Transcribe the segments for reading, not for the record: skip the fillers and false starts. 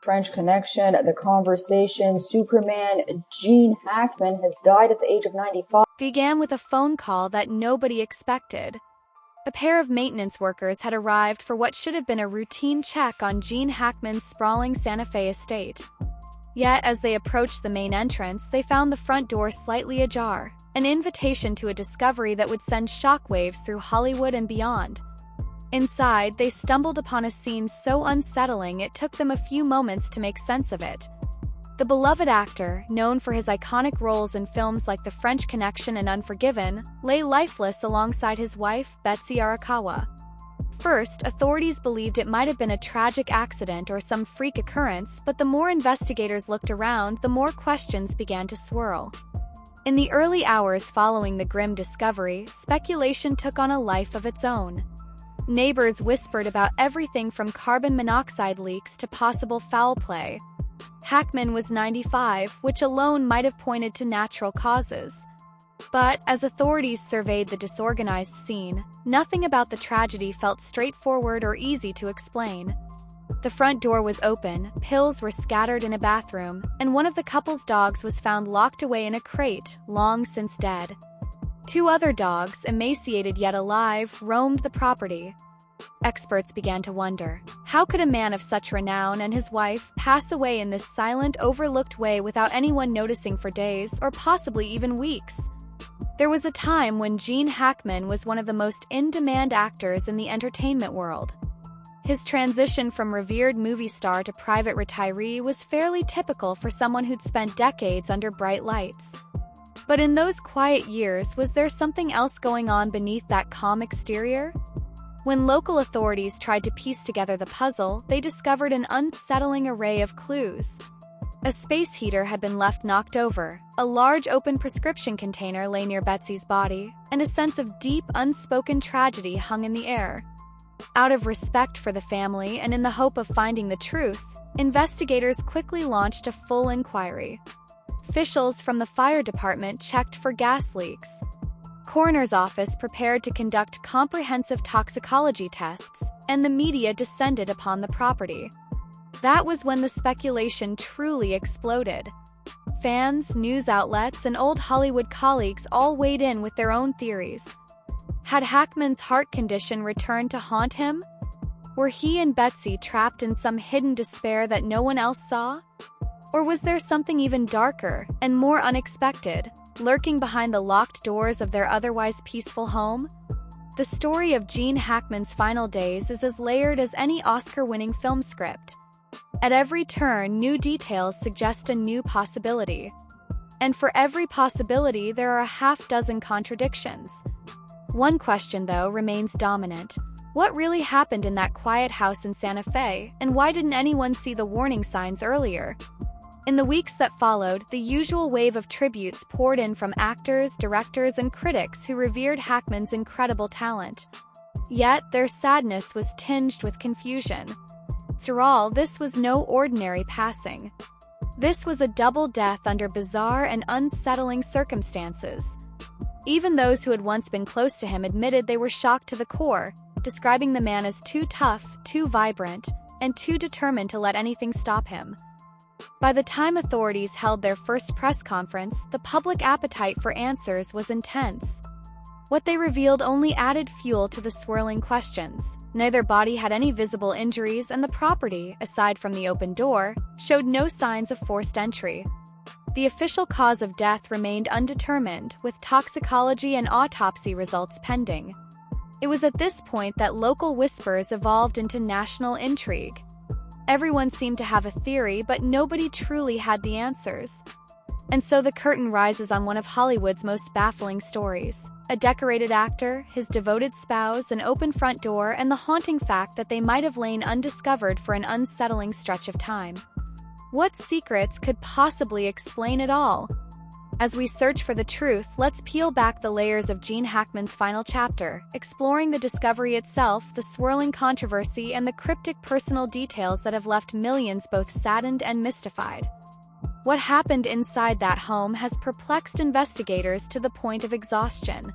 French Connection, The Conversation, Superman, Gene Hackman has died at the age of 95. Began with a phone call that nobody expected. A pair of maintenance workers had arrived for what should have been a routine check on Gene Hackman's sprawling Santa Fe estate. Yet, as they approached the main entrance, they found the front door slightly ajar, an invitation to a discovery that would send shockwaves through Hollywood and beyond. Inside, they stumbled upon a scene so unsettling it took them a few moments to make sense of it. The beloved actor, known for his iconic roles in films like The French Connection and Unforgiven, lay lifeless alongside his wife, Betsy Arakawa. First, authorities believed it might have been a tragic accident or some freak occurrence, but the more investigators looked around, the more questions began to swirl. In the early hours following the grim discovery, speculation took on a life of its own. Neighbors whispered about everything from carbon monoxide leaks to possible foul play. Hackman was 95, which alone might have pointed to natural causes. But, as authorities surveyed the disorganized scene, nothing about the tragedy felt straightforward or easy to explain. The front door was open, pills were scattered in a bathroom, and one of the couple's dogs was found locked away in a crate, long since dead. Two other dogs, emaciated yet alive, roamed the property. Experts began to wonder, how could a man of such renown and his wife pass away in this silent, overlooked way without anyone noticing for days, or possibly even weeks? There was a time when Gene Hackman was one of the most in-demand actors in the entertainment world. His transition from revered movie star to private retiree was fairly typical for someone who'd spent decades under bright lights. But in those quiet years, was there something else going on beneath that calm exterior? When local authorities tried to piece together the puzzle, they discovered an unsettling array of clues. A space heater had been left knocked over, a large open prescription container lay near Betsy's body, and a sense of deep, unspoken tragedy hung in the air. Out of respect for the family and in the hope of finding the truth, investigators quickly launched a full inquiry. Officials from the fire department checked for gas leaks. Coroner's office prepared to conduct comprehensive toxicology tests, and the media descended upon the property. That was when the speculation truly exploded. Fans, news outlets, and old Hollywood colleagues all weighed in with their own theories. Had Hackman's heart condition returned to haunt him? Were he and Betsy trapped in some hidden despair that no one else saw? Or was there something even darker and more unexpected, lurking behind the locked doors of their otherwise peaceful home? The story of Gene Hackman's final days is as layered as any Oscar-winning film script. At every turn, new details suggest a new possibility. And for every possibility, there are a half-dozen contradictions. One question, though, remains dominant. What really happened in that quiet house in Santa Fe, and why didn't anyone see the warning signs earlier? In the weeks that followed, the usual wave of tributes poured in from actors, directors, and critics who revered Hackman's incredible talent. Yet, their sadness was tinged with confusion. After all, this was no ordinary passing. This was a double death under bizarre and unsettling circumstances. Even those who had once been close to him admitted they were shocked to the core, describing the man as too tough, too vibrant, and too determined to let anything stop him. By the time authorities held their first press conference, the public appetite for answers was intense. What they revealed only added fuel to the swirling questions. Neither body had any visible injuries, and the property, aside from the open door, showed no signs of forced entry. The official cause of death remained undetermined, with toxicology and autopsy results pending. It was at this point that local whispers evolved into national intrigue. Everyone seemed to have a theory, but nobody truly had the answers. And so the curtain rises on one of Hollywood's most baffling stories. A decorated actor, his devoted spouse, an open front door, and the haunting fact that they might have lain undiscovered for an unsettling stretch of time. What secrets could possibly explain it all? As we search for the truth, let's peel back the layers of Gene Hackman's final chapter, exploring the discovery itself, the swirling controversy, and the cryptic personal details that have left millions both saddened and mystified. What happened inside that home has perplexed investigators to the point of exhaustion.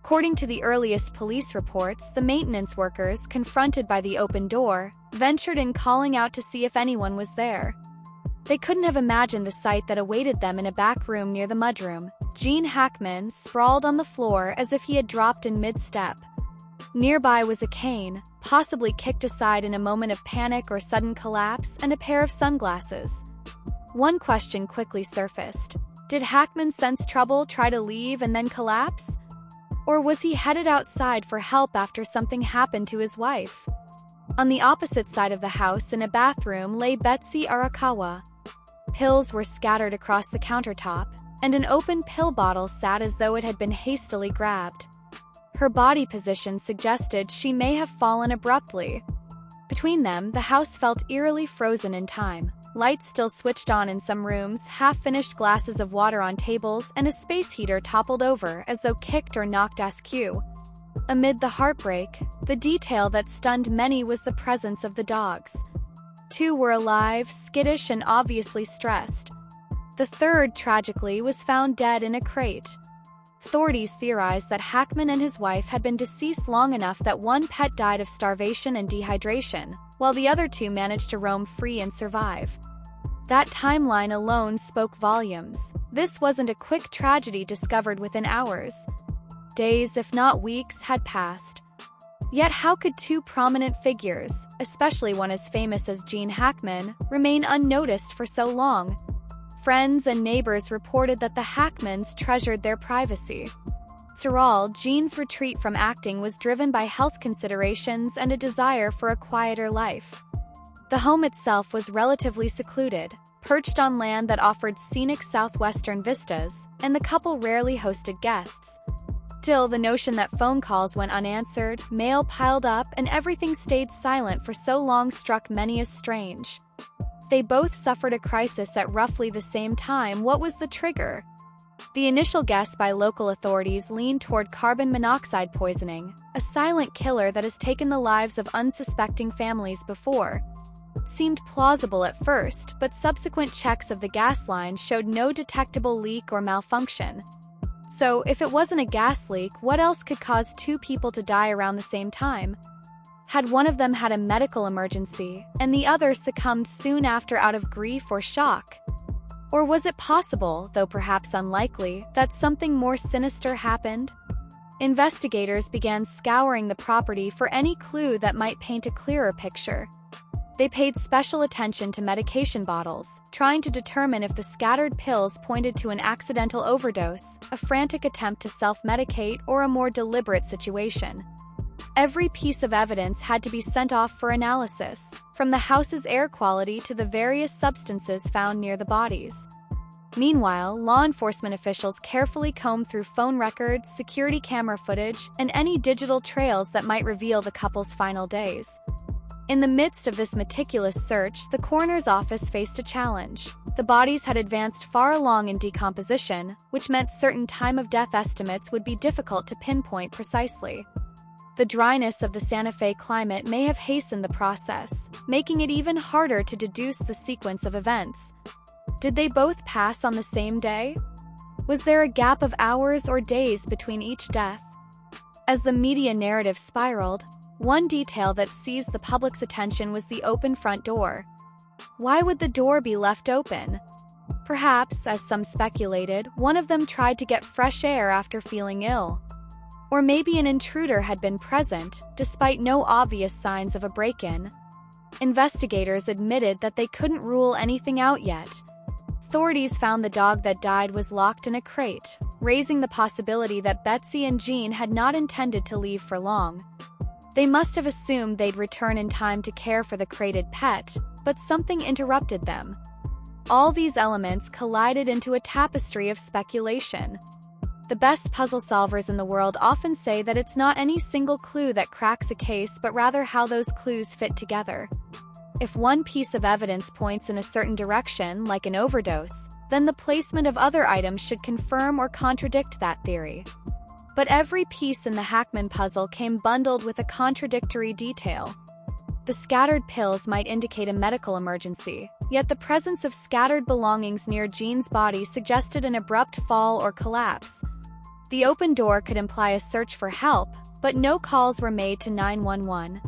According to the earliest police reports, the maintenance workers, confronted by the open door, ventured in, calling out to see if anyone was there. They couldn't have imagined the sight that awaited them in a back room near the mudroom. Gene Hackman sprawled on the floor as if he had dropped in mid-step. Nearby was a cane, possibly kicked aside in a moment of panic or sudden collapse, and a pair of sunglasses. One question quickly surfaced. Did Hackman sense trouble, try to leave, and then collapse? Or was he headed outside for help after something happened to his wife? On the opposite side of the house, in a bathroom, lay Betsy Arakawa. Pills were scattered across the countertop, and an open pill bottle sat as though it had been hastily grabbed. Her body position suggested she may have fallen abruptly. Between them, the house felt eerily frozen in time. Lights still switched on in some rooms, half-finished glasses of water on tables, and a space heater toppled over as though kicked or knocked askew. Amid the heartbreak, the detail that stunned many was the presence of the dogs. 2 were alive, skittish, and obviously stressed. The third, tragically, was found dead in a crate. Authorities theorized that Hackman and his wife had been deceased long enough that one pet died of starvation and dehydration, while the other 2 managed to roam free and survive. That timeline alone spoke volumes. This wasn't a quick tragedy discovered within hours. Days, if not weeks, had passed. Yet how could 2 prominent figures, especially one as famous as Gene Hackman, remain unnoticed for so long? Friends and neighbors reported that the Hackmans treasured their privacy. After all, Gene's retreat from acting was driven by health considerations and a desire for a quieter life. The home itself was relatively secluded, perched on land that offered scenic southwestern vistas, and the couple rarely hosted guests. Still, the notion that phone calls went unanswered, mail piled up, and everything stayed silent for so long struck many as strange. They both suffered a crisis at roughly the same time. What was the trigger? The initial guess by local authorities leaned toward carbon monoxide poisoning, a silent killer that has taken the lives of unsuspecting families before. It seemed plausible at first, but subsequent checks of the gas line showed no detectable leak or malfunction. So, if it wasn't a gas leak, what else could cause 2 people to die around the same time? Had one of them had a medical emergency, and the other succumbed soon after out of grief or shock? Or was it possible, though perhaps unlikely, that something more sinister happened? Investigators began scouring the property for any clue that might paint a clearer picture. They paid special attention to medication bottles, trying to determine if the scattered pills pointed to an accidental overdose, a frantic attempt to self-medicate, or a more deliberate situation. Every piece of evidence had to be sent off for analysis, from the house's air quality to the various substances found near the bodies. Meanwhile, law enforcement officials carefully combed through phone records, security camera footage, and any digital trails that might reveal the couple's final days. In the midst of this meticulous search, the coroner's office faced a challenge. The bodies had advanced far along in decomposition, which meant certain time-of-death estimates would be difficult to pinpoint precisely. The dryness of the Santa Fe climate may have hastened the process, making it even harder to deduce the sequence of events. Did they both pass on the same day? Was there a gap of hours or days between each death? As the media narrative spiraled, one detail that seized the public's attention was the open front door. Why would the door be left open? Perhaps, as some speculated, one of them tried to get fresh air after feeling ill. Or maybe an intruder had been present, despite no obvious signs of a break-in. Investigators admitted that they couldn't rule anything out yet. Authorities found the dog that died was locked in a crate, raising the possibility that Betsy and Gene had not intended to leave for long. They must have assumed they'd return in time to care for the crated pet, but something interrupted them. All these elements collided into a tapestry of speculation. The best puzzle solvers in the world often say that it's not any single clue that cracks a case, but rather how those clues fit together. If one piece of evidence points in a certain direction, like an overdose, then the placement of other items should confirm or contradict that theory. But every piece in the Hackman puzzle came bundled with a contradictory detail. The scattered pills might indicate a medical emergency, yet the presence of scattered belongings near Gene's body suggested an abrupt fall or collapse. The open door could imply a search for help, but no calls were made to 911.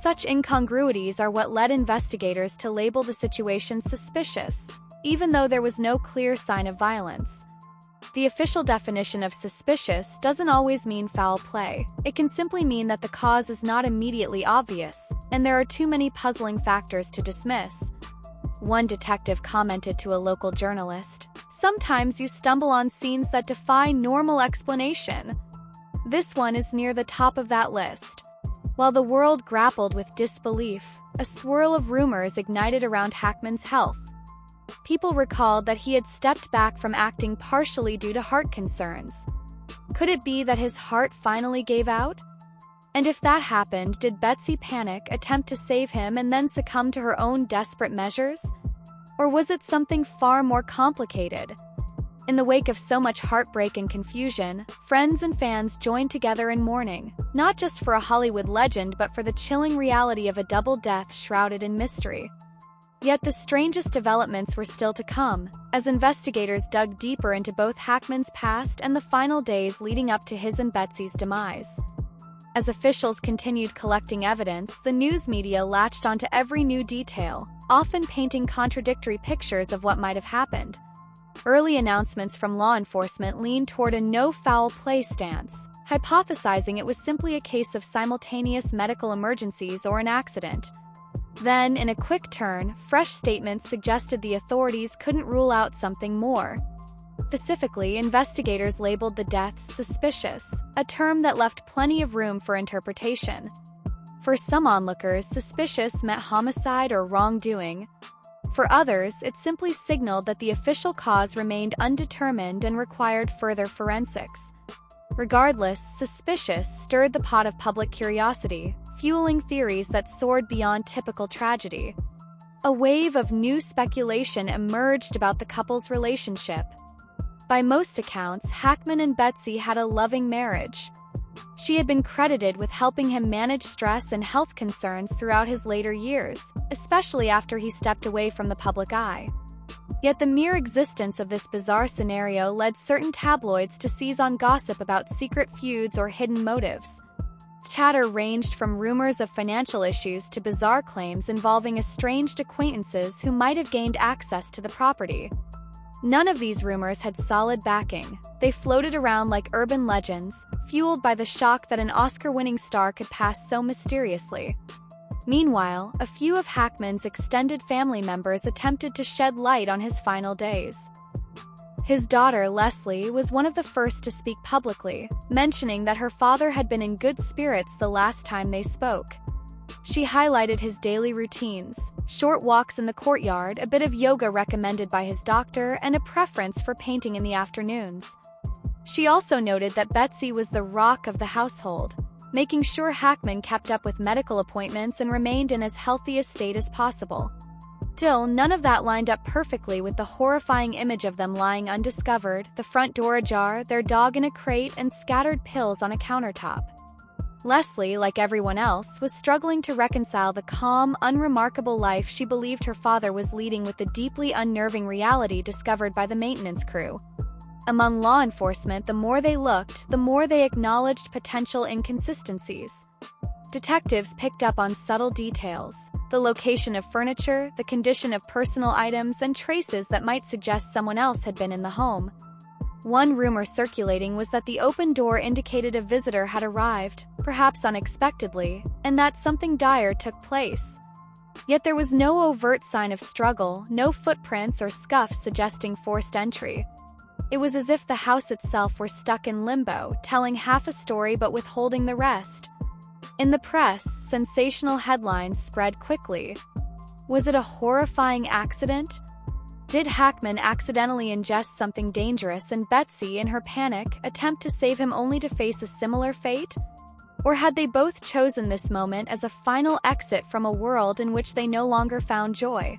Such incongruities are what led investigators to label the situation suspicious, even though there was no clear sign of violence. The official definition of suspicious doesn't always mean foul play. It can simply mean that the cause is not immediately obvious, and there are too many puzzling factors to dismiss. One detective commented to a local journalist, "Sometimes you stumble on scenes that defy normal explanation." This one is near the top of that list. While the world grappled with disbelief, a swirl of rumors ignited around Hackman's health. People recalled that he had stepped back from acting partially due to heart concerns. Could it be that his heart finally gave out? And if that happened, did Betsy panic, attempt to save him, and then succumb to her own desperate measures? Or was it something far more complicated? In the wake of so much heartbreak and confusion, friends and fans joined together in mourning, not just for a Hollywood legend but for the chilling reality of a double death shrouded in mystery. Yet the strangest developments were still to come, as investigators dug deeper into both Hackman's past and the final days leading up to his and Betsy's demise. As officials continued collecting evidence, the news media latched onto every new detail, often painting contradictory pictures of what might have happened. Early announcements from law enforcement leaned toward a no-foul play stance, hypothesizing it was simply a case of simultaneous medical emergencies or an accident. Then, in a quick turn, fresh statements suggested the authorities couldn't rule out something more. Specifically, investigators labeled the deaths suspicious, a term that left plenty of room for interpretation. For some onlookers, suspicious meant homicide or wrongdoing. For others, it simply signaled that the official cause remained undetermined and required further forensics. Regardless, suspicious stirred the pot of public curiosity, fueling theories that soared beyond typical tragedy. A wave of new speculation emerged about the couple's relationship. By most accounts, Hackman and Betsy had a loving marriage. She had been credited with helping him manage stress and health concerns throughout his later years, especially after he stepped away from the public eye. Yet the mere existence of this bizarre scenario led certain tabloids to seize on gossip about secret feuds or hidden motives. Chatter ranged from rumors of financial issues to bizarre claims involving estranged acquaintances who might have gained access to the property. None of these rumors had solid backing. They floated around like urban legends, fueled by the shock that an Oscar-winning star could pass so mysteriously. Meanwhile, a few of Hackman's extended family members attempted to shed light on his final days. His daughter, Leslie, was one of the first to speak publicly, mentioning that her father had been in good spirits the last time they spoke. She highlighted his daily routines, short walks in the courtyard, a bit of yoga recommended by his doctor, and a preference for painting in the afternoons. She also noted that Betsy was the rock of the household, making sure Hackman kept up with medical appointments and remained in as healthy a state as possible. Still, none of that lined up perfectly with the horrifying image of them lying undiscovered, the front door ajar, their dog in a crate, and scattered pills on a countertop. Leslie, like everyone else, was struggling to reconcile the calm, unremarkable life she believed her father was leading with the deeply unnerving reality discovered by the maintenance crew. Among law enforcement, the more they looked, the more they acknowledged potential inconsistencies. Detectives picked up on subtle details, the location of furniture, the condition of personal items, and traces that might suggest someone else had been in the home. One rumor circulating was that the open door indicated a visitor had arrived, perhaps unexpectedly, and that something dire took place. Yet there was no overt sign of struggle, no footprints or scuffs suggesting forced entry. It was as if the house itself were stuck in limbo, telling half a story but withholding the rest. In the press, sensational headlines spread quickly. Was it a horrifying accident? Did Hackman accidentally ingest something dangerous and Betsy, in her panic, attempt to save him only to face a similar fate? Or had they both chosen this moment as a final exit from a world in which they no longer found joy?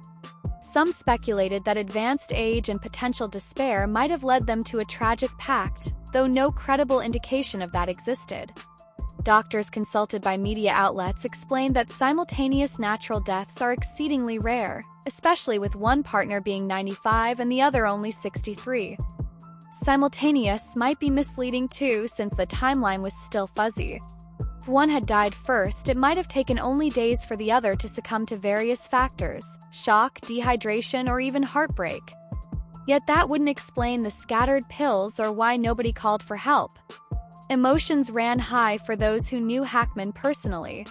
Some speculated that advanced age and potential despair might have led them to a tragic pact, though no credible indication of that existed. Doctors consulted by media outlets explained that simultaneous natural deaths are exceedingly rare, especially with one partner being 95 and the other only 63. Simultaneous might be misleading too, since the timeline was still fuzzy. If one had died first, it might have taken only days for the other to succumb to various factors: shock, dehydration, or even heartbreak. Yet that wouldn't explain the scattered pills or why nobody called for help. Emotions ran high for those who knew Hackman personally.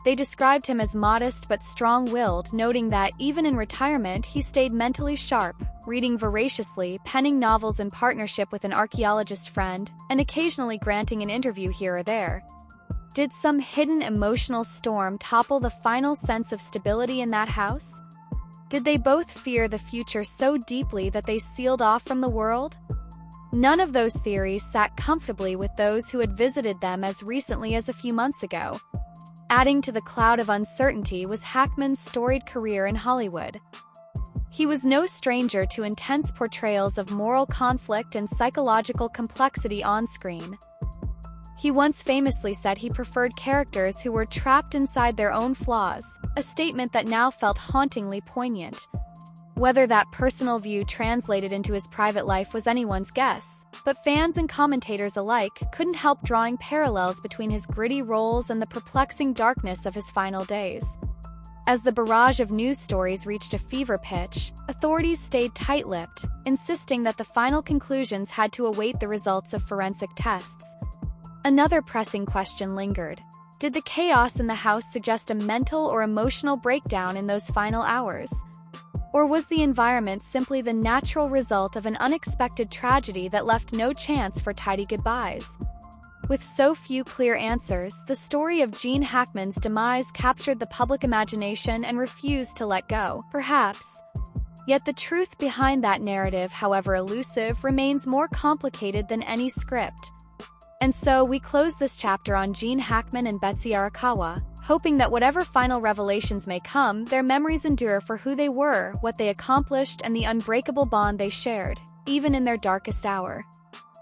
They described him as modest but strong-willed, noting that, even in retirement, he stayed mentally sharp, reading voraciously, penning novels in partnership with an archaeologist friend, and occasionally granting an interview here or there. Did some hidden emotional storm topple the final sense of stability in that house? Did they both fear the future so deeply that they sealed off from the world? None of those theories sat comfortably with those who had visited them as recently as a few months ago. Adding to the cloud of uncertainty was Hackman's storied career in Hollywood. He was no stranger to intense portrayals of moral conflict and psychological complexity on screen. He once famously said he preferred characters who were trapped inside their own flaws, a statement that now felt hauntingly poignant. Whether that personal view translated into his private life was anyone's guess, but fans and commentators alike couldn't help drawing parallels between his gritty roles and the perplexing darkness of his final days. As the barrage of news stories reached a fever pitch, authorities stayed tight-lipped, insisting that the final conclusions had to await the results of forensic tests. Another pressing question lingered. Did the chaos in the house suggest a mental or emotional breakdown in those final hours? Or was the environment simply the natural result of an unexpected tragedy that left no chance for tidy goodbyes? With so few clear answers, the story of Gene Hackman's demise captured the public imagination and refused to let go, perhaps. Yet the truth behind that narrative, however elusive, remains more complicated than any script. And so we close this chapter on Gene Hackman and Betsy Arakawa, hoping that whatever final revelations may come, their memories endure for who they were, what they accomplished, and the unbreakable bond they shared, even in their darkest hour.